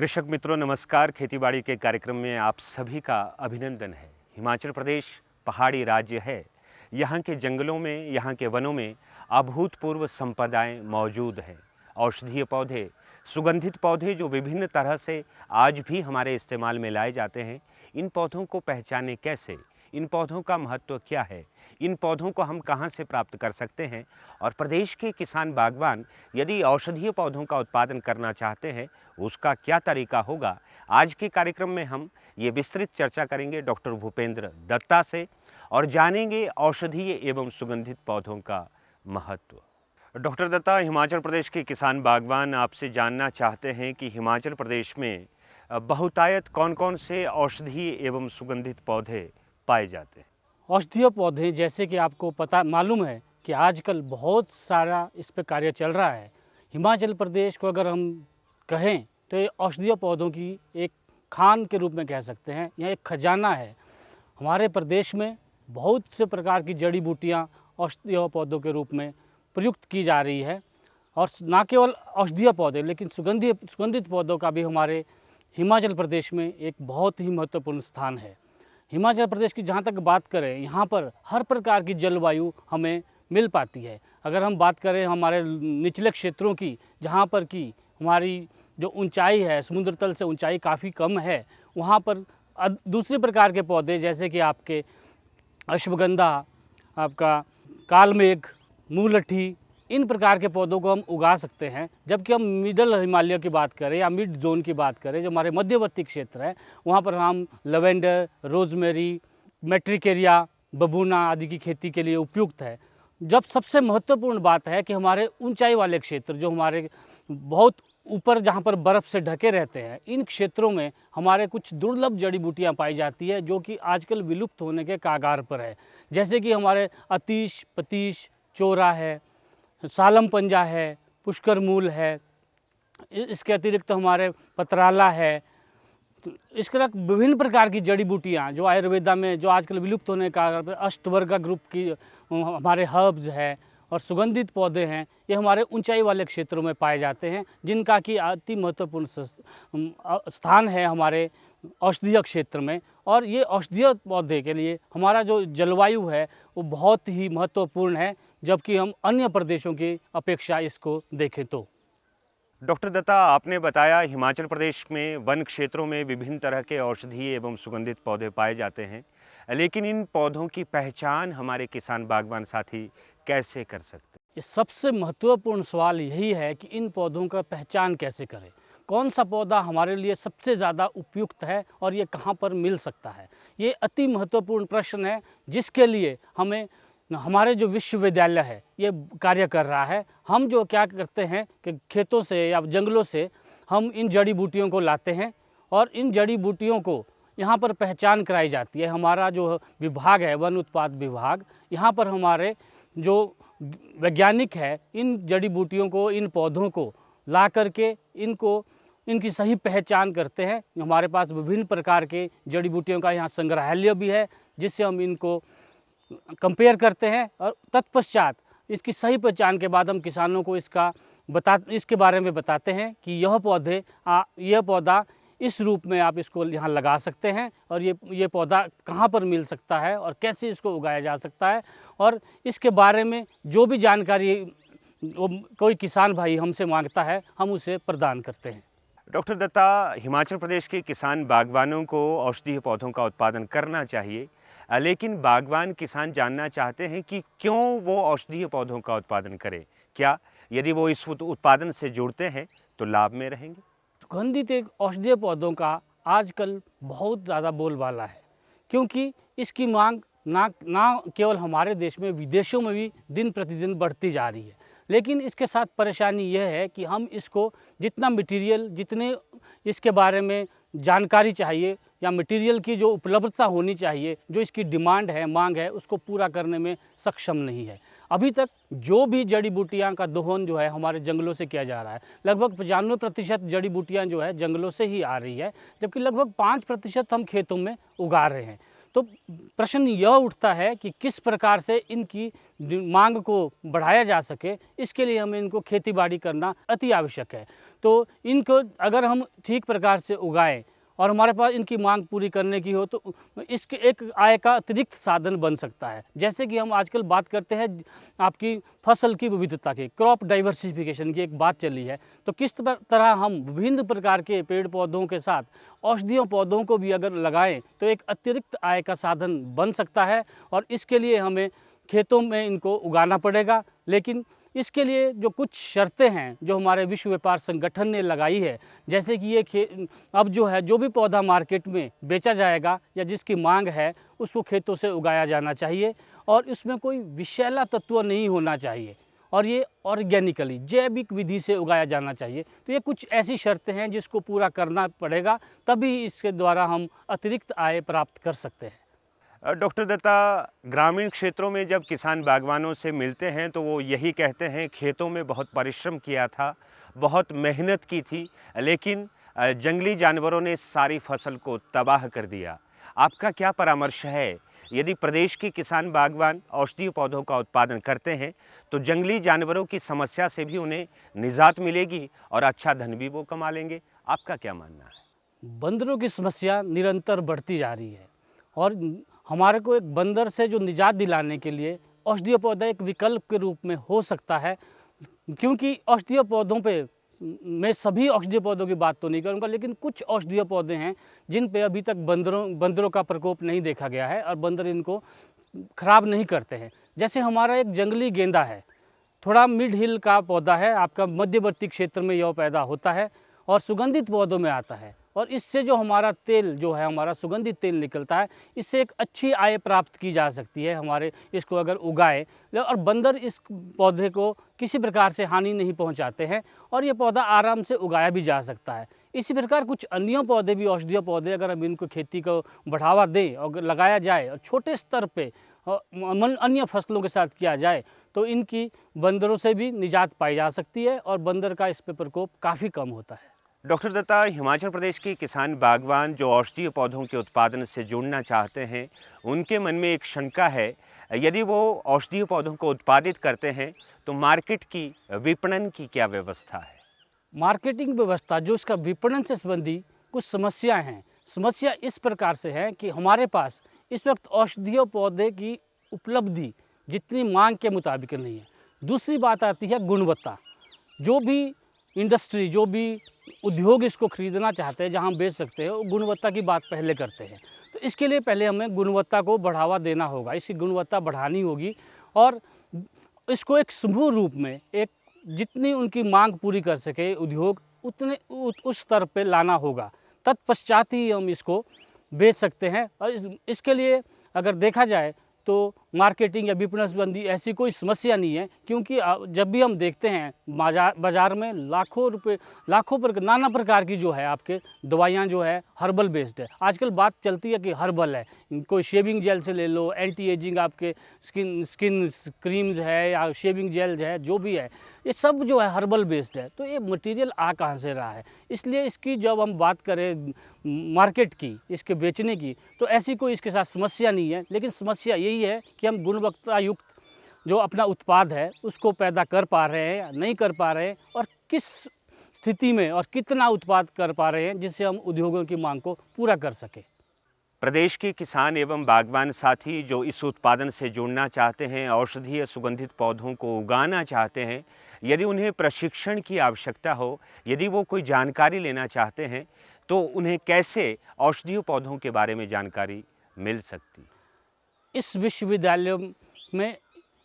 कृषक मित्रों नमस्कार। खेतीबाड़ी के कार्यक्रम में आप सभी का अभिनंदन है। हिमाचल प्रदेश पहाड़ी राज्य है। यहाँ के जंगलों में, यहाँ के वनों में अभूतपूर्व संपदाएं मौजूद हैं। औषधीय पौधे, सुगंधित पौधे जो विभिन्न तरह से आज भी हमारे इस्तेमाल में लाए जाते हैं। इन पौधों को पहचानें कैसे, इन पौधों का महत्व क्या है, इन पौधों को हम कहाँ से प्राप्त कर सकते हैं और प्रदेश के किसान बागवान यदि औषधीय पौधों का उत्पादन करना चाहते हैं उसका क्या तरीका होगा। आज के कार्यक्रम में हम ये विस्तृत चर्चा करेंगे डॉक्टर भूपेंद्र दत्ता से और जानेंगे औषधीय एवं सुगंधित पौधों का महत्व। डॉक्टर दत्ता, हिमाचल प्रदेश के किसान बागवान आपसे जानना चाहते हैं कि हिमाचल प्रदेश में बहुतायत कौन कौन से औषधीय एवं सुगंधित पौधे पाए जाते हैं। औषधीय पौधे जैसे कि आपको पता मालूम है कि आजकल बहुत सारा इस पे कार्य चल रहा है। हिमाचल प्रदेश को अगर हम कहें तो ये औषधीय पौधों की एक खान के रूप में कह सकते हैं। यह एक खजाना है। हमारे प्रदेश में बहुत से प्रकार की जड़ी बूटियाँ औषधीय पौधों के रूप में प्रयुक्त की जा रही है और न केवल औषधीय पौधे लेकिन सुगंधित पौधों का भी हमारे हिमाचल प्रदेश में एक बहुत ही महत्वपूर्ण स्थान है। हिमाचल प्रदेश की जहाँ तक बात करें, यहाँ पर हर प्रकार की जलवायु हमें मिल पाती है। अगर हम बात करें हमारे निचले क्षेत्रों की, जहाँ पर कि हमारी जो ऊंचाई है, समुद्र तल से ऊंचाई काफ़ी कम है, वहाँ पर दूसरे प्रकार के पौधे जैसे कि आपके अश्वगंधा, आपका कालमेघ, मुलट्ठी, इन प्रकार के पौधों को हम उगा सकते हैं। जबकि हम मिडल हिमालय की बात करें या मिड जोन की बात करें, जो हमारे मध्यवर्ती क्षेत्र है, वहाँ पर हम लवेंडर, रोजमेरी, मेट्रिकेरिया, बबूना आदि की खेती के लिए उपयुक्त है। जब सबसे महत्वपूर्ण बात है कि हमारे ऊंचाई वाले क्षेत्र, जो हमारे बहुत ऊपर जहाँ पर बर्फ़ से ढके रहते हैं, इन क्षेत्रों में हमारे कुछ दुर्लभ जड़ी बूटियाँ पाई जाती है जो कि आजकल विलुप्त होने के कागार पर है। जैसे कि हमारे अतीश, पतीश, चोरा है, सालम पंजा है, पुष्कर मूल है, इसके अतिरिक्त हमारे पतराला है। तो इसके विभिन्न प्रकार की जड़ी बूटियाँ जो आयुर्वेदा में जो आजकल विलुप्त होने का अष्टवर्गा ग्रुप की हमारे हर्ब्स है और सुगंधित पौधे हैं, ये हमारे ऊंचाई वाले क्षेत्रों में पाए जाते हैं, जिनका कि अति महत्वपूर्ण स्थान है हमारे औषधीय क्षेत्र में। और ये औषधीय पौधे के लिए हमारा जो जलवायु है वो बहुत ही महत्वपूर्ण है, जबकि हम अन्य प्रदेशों की अपेक्षा इसको देखें तो। डॉक्टर दत्ता, आपने बताया हिमाचल प्रदेश में वन क्षेत्रों में विभिन्न तरह के औषधीय एवं सुगंधित पौधे पाए जाते हैं, लेकिन इन पौधों की पहचान हमारे किसान बागवान साथी कैसे कर सकते हैं? ये सबसे महत्वपूर्ण सवाल यही है कि इन पौधों का पहचान कैसे करें, कौन सा पौधा हमारे लिए सबसे ज़्यादा उपयुक्त है और ये कहाँ पर मिल सकता है। ये अति महत्वपूर्ण प्रश्न है जिसके लिए हमें हमारे जो विश्वविद्यालय है ये कार्य कर रहा है। हम जो क्या करते हैं कि खेतों से या जंगलों से हम इन जड़ी बूटियों को लाते हैं और इन जड़ी बूटियों को यहाँ पर पहचान कराई जाती है। हमारा जो विभाग है, वन उत्पाद विभाग, यहाँ पर हमारे जो वैज्ञानिक है इन जड़ी बूटियों को, इन पौधों को ला करके इनकी सही पहचान करते हैं। हमारे पास विभिन्न प्रकार के जड़ी बूटियों का यहाँ संग्रहालय भी है जिससे हम इनको कंपेयर करते हैं और तत्पश्चात इसकी सही पहचान के बाद हम किसानों को इसके बारे में बताते हैं कि यह पौधा इस रूप में आप इसको यहाँ लगा सकते हैं और ये पौधा कहाँ पर मिल सकता है और कैसे इसको उगाया जा सकता है। और इसके बारे में जो भी जानकारी कोई किसान भाई हमसे मांगता है हम उसे प्रदान करते हैं। डॉक्टर दत्ता, हिमाचल प्रदेश के किसान बागवानों को औषधीय पौधों का उत्पादन करना चाहिए, लेकिन बागवान किसान जानना चाहते हैं कि क्यों वो औषधीय पौधों का उत्पादन करें। क्या यदि वो इस उत्पादन से जुड़ते हैं तो लाभ में रहेंगे? सुगंधित औषधीय पौधों का आजकल बहुत ज़्यादा बोलबाला है, क्योंकि इसकी मांग ना केवल हमारे देश में, विदेशों में भी दिन प्रतिदिन बढ़ती जा रही है। लेकिन इसके साथ परेशानी यह है कि हम इसको जितने इसके बारे में जानकारी चाहिए या मटेरियल की जो उपलब्धता होनी चाहिए, जो इसकी डिमांड है, मांग है, उसको पूरा करने में सक्षम नहीं है। अभी तक जो भी जड़ी बूटियाँ का दोहन जो है हमारे जंगलों से किया जा रहा है, लगभग 95% जड़ी बूटियाँ जो है जंगलों से ही आ रही है, जबकि लगभग 5% हम खेतों में उगा रहे हैं। तो प्रश्न यह उठता है कि किस प्रकार से इनकी मांग को बढ़ाया जा सके, इसके लिए हमें इनको खेती बाड़ी करना अति आवश्यक है। तो इनको अगर हम ठीक प्रकार से उगाएं और हमारे पास इनकी मांग पूरी करने की हो तो इसके एक आय का अतिरिक्त साधन बन सकता है। जैसे कि हम आजकल बात करते हैं आपकी फसल की विविधता की, क्रॉप डाइवर्सिफिकेशन की एक बात चली है, तो किस तरह हम विभिन्न प्रकार के पेड़ पौधों के साथ औषधीय पौधों को भी अगर लगाएं तो एक अतिरिक्त आय का साधन बन सकता है। और इसके लिए हमें खेतों में इनको उगाना पड़ेगा, लेकिन इसके लिए जो कुछ शर्तें हैं जो हमारे विश्व व्यापार संगठन ने लगाई है, जैसे कि ये अब जो भी पौधा मार्केट में बेचा जाएगा या जिसकी मांग है उसको खेतों से उगाया जाना चाहिए और इसमें कोई विषैला तत्व नहीं होना चाहिए और ये ऑर्गेनिकली जैविक विधि से उगाया जाना चाहिए। तो ये कुछ ऐसी शर्तें हैं जिसको पूरा करना पड़ेगा, तभी इसके द्वारा हम अतिरिक्त आय प्राप्त कर सकते हैं। डॉक्टर दत्ता, ग्रामीण क्षेत्रों में जब किसान बागवानों से मिलते हैं तो वो यही कहते हैं खेतों में बहुत परिश्रम किया था, बहुत मेहनत की थी, लेकिन जंगली जानवरों ने सारी फसल को तबाह कर दिया। आपका क्या परामर्श है? यदि प्रदेश के किसान बागवान औषधीय पौधों का उत्पादन करते हैं तो जंगली जानवरों की समस्या से भी उन्हें निजात मिलेगी और अच्छा धन भी वो कमा लेंगे। आपका क्या मानना है? बंदरों की समस्या निरंतर बढ़ती जा रही है और हमारे को एक बंदर से जो निजात दिलाने के लिए औषधीय पौधा एक विकल्प के रूप में हो सकता है, क्योंकि औषधीय पौधों पे मैं सभी औषधीय पौधों की बात तो नहीं करूंगा, लेकिन कुछ औषधीय पौधे हैं जिन पे अभी तक बंदरों का प्रकोप नहीं देखा गया है और बंदर इनको खराब नहीं करते हैं। जैसे हमारा एक जंगली गेंदा है, थोड़ा मिड हिल का पौधा है, आपका मध्यवर्ती क्षेत्र में यह पैदा होता है और सुगंधित पौधों में आता है और इससे जो हमारा तेल जो है, हमारा सुगंधित तेल निकलता है, इससे एक अच्छी आय प्राप्त की जा सकती है हमारे इसको अगर उगाए। और बंदर इस पौधे को किसी प्रकार से हानि नहीं पहुंचाते हैं और ये पौधा आराम से उगाया भी जा सकता है। इसी प्रकार कुछ अन्य पौधे भी, औषधीय पौधे, अगर हम इनको खेती को बढ़ावा दें और लगाया जाए और छोटे स्तर पे अन्य फसलों के साथ किया जाए तो इनकी बंदरों से भी निजात पाई जा सकती है और बंदर का इस पे प्रकोप काफ़ी कम होता है। डॉक्टर दत्ता, हिमाचल प्रदेश के किसान बागवान जो औषधीय पौधों के उत्पादन से जुड़ना चाहते हैं, उनके मन में एक शंका है, यदि वो औषधीय पौधों को उत्पादित करते हैं तो मार्केट की, विपणन की क्या व्यवस्था है? मार्केटिंग व्यवस्था, जो इसका विपणन से संबंधी कुछ समस्याएं हैं। समस्या इस प्रकार से है कि हमारे पास इस वक्त औषधीय पौधे की उपलब्धि जितनी मांग के मुताबिक नहीं है। दूसरी बात आती है गुणवत्ता। जो भी इंडस्ट्री, जो भी उद्योग इसको खरीदना चाहते हैं, जहां बेच सकते हैं, वो गुणवत्ता की बात पहले करते हैं। तो इसके लिए पहले हमें गुणवत्ता को बढ़ावा देना होगा, इसकी गुणवत्ता बढ़ानी होगी और इसको एक समूह रूप में, एक जितनी उनकी मांग पूरी कर सके उद्योग, उतने उस स्तर पे लाना होगा। तत्पश्चात ही हम इसको बेच सकते हैं। और इसके लिए अगर देखा जाए तो मार्केटिंग या विपणन संबंधी ऐसी कोई समस्या नहीं है, क्योंकि जब भी हम देखते हैं बाज़ार में लाखों नाना प्रकार की जो है आपके दवाइयाँ जो है हर्बल बेस्ड है। आजकल बात चलती है कि हर्बल है, कोई शेविंग जेल से ले लो, एंटी एजिंग आपके स्किन क्रीम्स है या शेविंग जेल है, जो भी है ये सब जो है हर्बल बेस्ड है। तो ये मटेरियल आ कहाँ से रहा है? इसलिए इसकी जब हम बात करें मार्केट की, इसके बेचने की, तो ऐसी कोई इसके साथ समस्या नहीं है। लेकिन समस्या यही है कि हम गुणवत्ता युक्त जो अपना उत्पाद है उसको पैदा कर पा रहे हैं या नहीं कर पा रहे हैं, और किस स्थिति में और कितना उत्पाद कर पा रहे हैं जिससे हम उद्योगों की मांग को पूरा कर सकें। प्रदेश के किसान एवं बागवान साथी जो इस उत्पादन से जुड़ना चाहते हैं, औषधीय सुगंधित पौधों को उगाना चाहते हैं, यदि उन्हें प्रशिक्षण की आवश्यकता हो, यदि वो कोई जानकारी लेना चाहते हैं, तो उन्हें कैसे औषधीय पौधों के बारे में जानकारी मिल सकती? इस विश्वविद्यालय में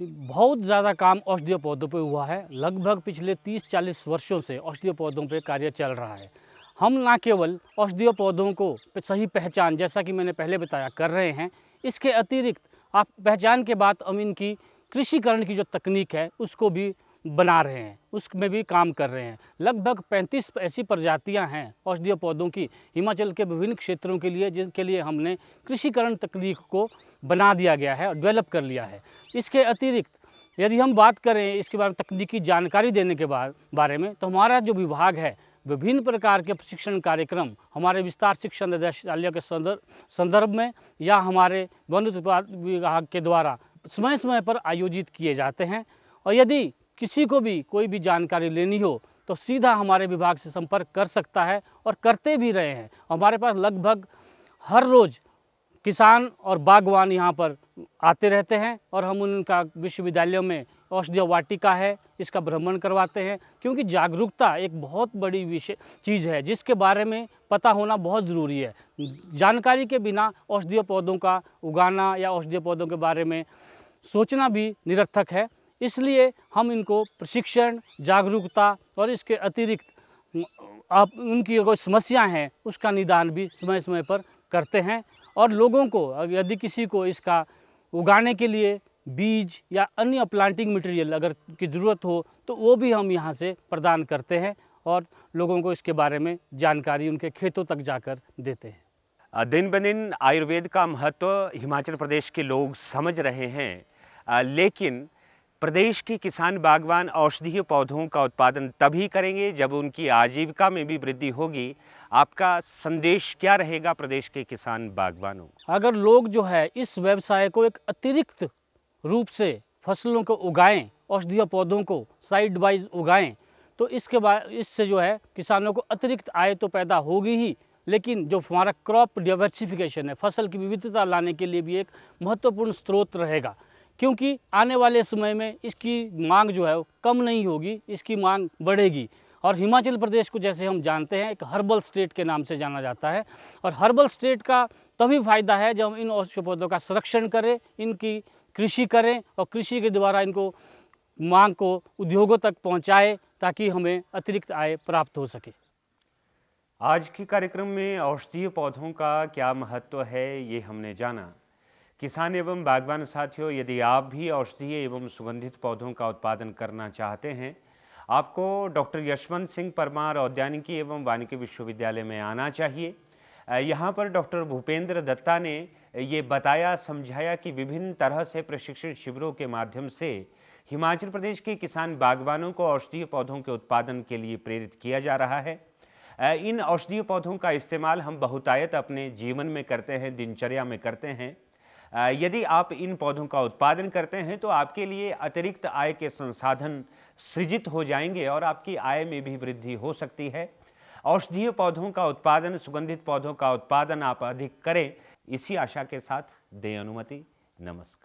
बहुत ज़्यादा काम औषधीय पौधों पे हुआ है। लगभग पिछले 30-40 वर्षों से औषधीय पौधों पे कार्य चल रहा है। हम ना केवल औषधीय पौधों को सही पहचान, जैसा कि मैंने पहले बताया, कर रहे हैं, इसके अतिरिक्त आप पहचान के बाद हम इनकी कृषिकरण की जो तकनीक है उसको भी बना रहे हैं, उसमें भी काम कर रहे हैं। लगभग 35 ऐसी प्रजातियां हैं औषधीय पौधों की हिमाचल के विभिन्न क्षेत्रों के लिए, जिनके लिए हमने कृषिकरण तकनीक को बना दिया गया है और डेवलप कर लिया है। इसके अतिरिक्त यदि हम बात करें इसके बारे में तकनीकी जानकारी देने के बारे में, तो हमारा जो विभाग है विभिन्न प्रकार के प्रशिक्षण कार्यक्रम हमारे विस्तार शिक्षा निदेशालय के संदर्भ में या हमारे वन उत्पाद विभाग के द्वारा समय समय पर आयोजित किए जाते हैं। और यदि किसी को भी कोई भी जानकारी लेनी हो तो सीधा हमारे विभाग से संपर्क कर सकता है और करते भी रहे हैं। हमारे पास लगभग हर रोज़ किसान और बागवान यहाँ पर आते रहते हैं और हम उनका विश्वविद्यालयों में औषधीय वाटिका है इसका भ्रमण करवाते हैं, क्योंकि जागरूकता एक बहुत बड़ी विषय चीज़ है जिसके बारे में पता होना बहुत ज़रूरी है। जानकारी के बिना औषधीय पौधों का उगाना या औषधीय पौधों के बारे में सोचना भी निरर्थक है। इसलिए हम इनको प्रशिक्षण, जागरूकता और इसके अतिरिक्त आप उनकी कोई समस्या हैं उसका निदान भी समय समय पर करते हैं। और लोगों को यदि किसी को इसका उगाने के लिए बीज या अन्य प्लांटिंग मटेरियल अगर की ज़रूरत हो तो वो भी हम यहाँ से प्रदान करते हैं और लोगों को इसके बारे में जानकारी उनके खेतों तक जाकर देते हैं। दिन ब दिन आयुर्वेद का महत्व हिमाचल प्रदेश के लोग समझ रहे हैं, लेकिन प्रदेश के किसान बागवान औषधीय पौधों का उत्पादन तभी करेंगे जब उनकी आजीविका में भी वृद्धि होगी। आपका संदेश क्या रहेगा प्रदेश के किसान बागवानों? अगर लोग जो है इस व्यवसाय को एक अतिरिक्त रूप से फसलों को उगाएं, औषधीय पौधों को साइड वाइज उगाएं, तो इसके बाद इससे जो है किसानों को अतिरिक्त आय तो पैदा होगी ही, लेकिन जो हमारा क्रॉप डाइवर्सिफिकेशन है, फसल की विविधता लाने के लिए भी एक महत्वपूर्ण स्रोत रहेगा। क्योंकि आने वाले समय में इसकी मांग जो है वो कम नहीं होगी, इसकी मांग बढ़ेगी। और हिमाचल प्रदेश को जैसे हम जानते हैं एक हर्बल स्टेट के नाम से जाना जाता है, और हर्बल स्टेट का तभी फायदा है जब हम इन औषधीय पौधों का संरक्षण करें, इनकी कृषि करें और कृषि के द्वारा इनको मांग को उद्योगों तक पहुंचाएं ताकि हमें अतिरिक्त आय प्राप्त हो सके। आज के कार्यक्रम में औषधीय पौधों का क्या महत्व है ये हमने जाना। किसान एवं बागवान साथियों, यदि आप भी औषधीय एवं सुगंधित पौधों का उत्पादन करना चाहते हैं, आपको डॉक्टर यशवंत सिंह परमार औद्यानिकी एवं वानिकी विश्वविद्यालय में आना चाहिए। यहाँ पर डॉक्टर भूपेंद्र दत्ता ने ये बताया समझाया कि विभिन्न तरह से प्रशिक्षण शिविरों के माध्यम से हिमाचल प्रदेश के किसान बागवानों को औषधीय पौधों के उत्पादन के लिए प्रेरित किया जा रहा है। इन औषधीय पौधों का इस्तेमाल हम बहुतायत अपने जीवन में करते हैं, दिनचर्या में करते हैं। यदि आप इन पौधों का उत्पादन करते हैं तो आपके लिए अतिरिक्त आय के संसाधन सृजित हो जाएंगे और आपकी आय में भी वृद्धि हो सकती है। औषधीय पौधों का उत्पादन, सुगंधित पौधों का उत्पादन आप अधिक करें, इसी आशा के साथ दें अनुमति। नमस्कार।